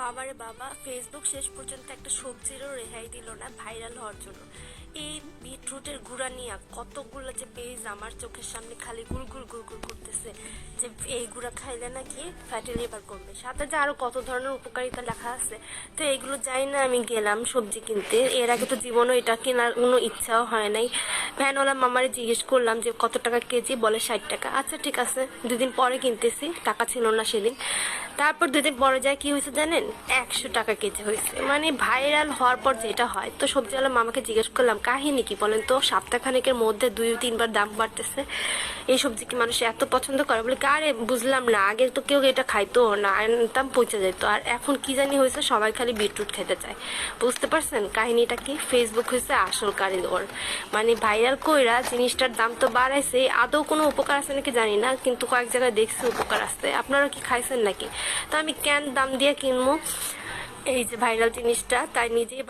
বাবারে বাবা, ফেসবুক শেষ পর্যন্ত একটা সবজিরও রেহাই দিল না ভাইরাল হওয়ার জন্য। এই বিটরুটের গুঁড়া নিয়ে কতগুলো যে পেজ আমার চোখের সামনে খালি গুড় করতেছে যে এই গুঁড়া খাইলে নাকি ফ্যাটি লিভার কমবে, সাথে যে আরো কত ধরনের উপকারিতা লেখা আছে। তো এগুলো যাই না, আমি গেলাম সবজি কিনতে। এর আগে তো জীবনও এটা কেনার কোনো ইচ্ছাও হয় নাই। ভ্যানওয়ালা মামারে জিজ্ঞেস করলাম যে কত টাকা কেজি, বলে 60 টাকা। আচ্ছা ঠিক আছে, 2 দিন পরে কিনতেছি, টাকা ছিল না সেদিন। তারপর 2 দিন পরে যায় কি হয়েছে জানেন, 100 টাকা কেজি হয়েছে। মানে ভাইরাল হওয়ার পর যেটা হয়, তো সবজিওয়ালা মামাকে জিজ্ঞেস করলাম কাহিনী কি বলেন তো, সপ্তাহখানেকের মধ্যে 2-3 বার দাম বাড়তেছে, এই সবজি কি মানুষ এত পছন্দ করে? বলে আরে বুঝলাম না, আগে তো কেউ এটা খাইতো না, আনতাম পচে যেত, আর এখন কি জানি হয়েছে সবাই খালি বিটরুট খেতে চায়। বুঝতে পারছেন কাহিনীটা কি? ফেসবুক হয়েছে আসল কারিগর। মানে ভাইরাল কইরা জিনিসটার দাম তো বাড়াইছে, আদৌ কোনো উপকার আছে নাকি জানি না, কিন্তু কয়েক জায়গায় দেখছি উপকার আছে। আপনারা কি খাইছেন নাকি? তো আমি কেন দাম দিয়ে কিনবো এই যে ভাইরাল জিনিসটা, তাই নিজেই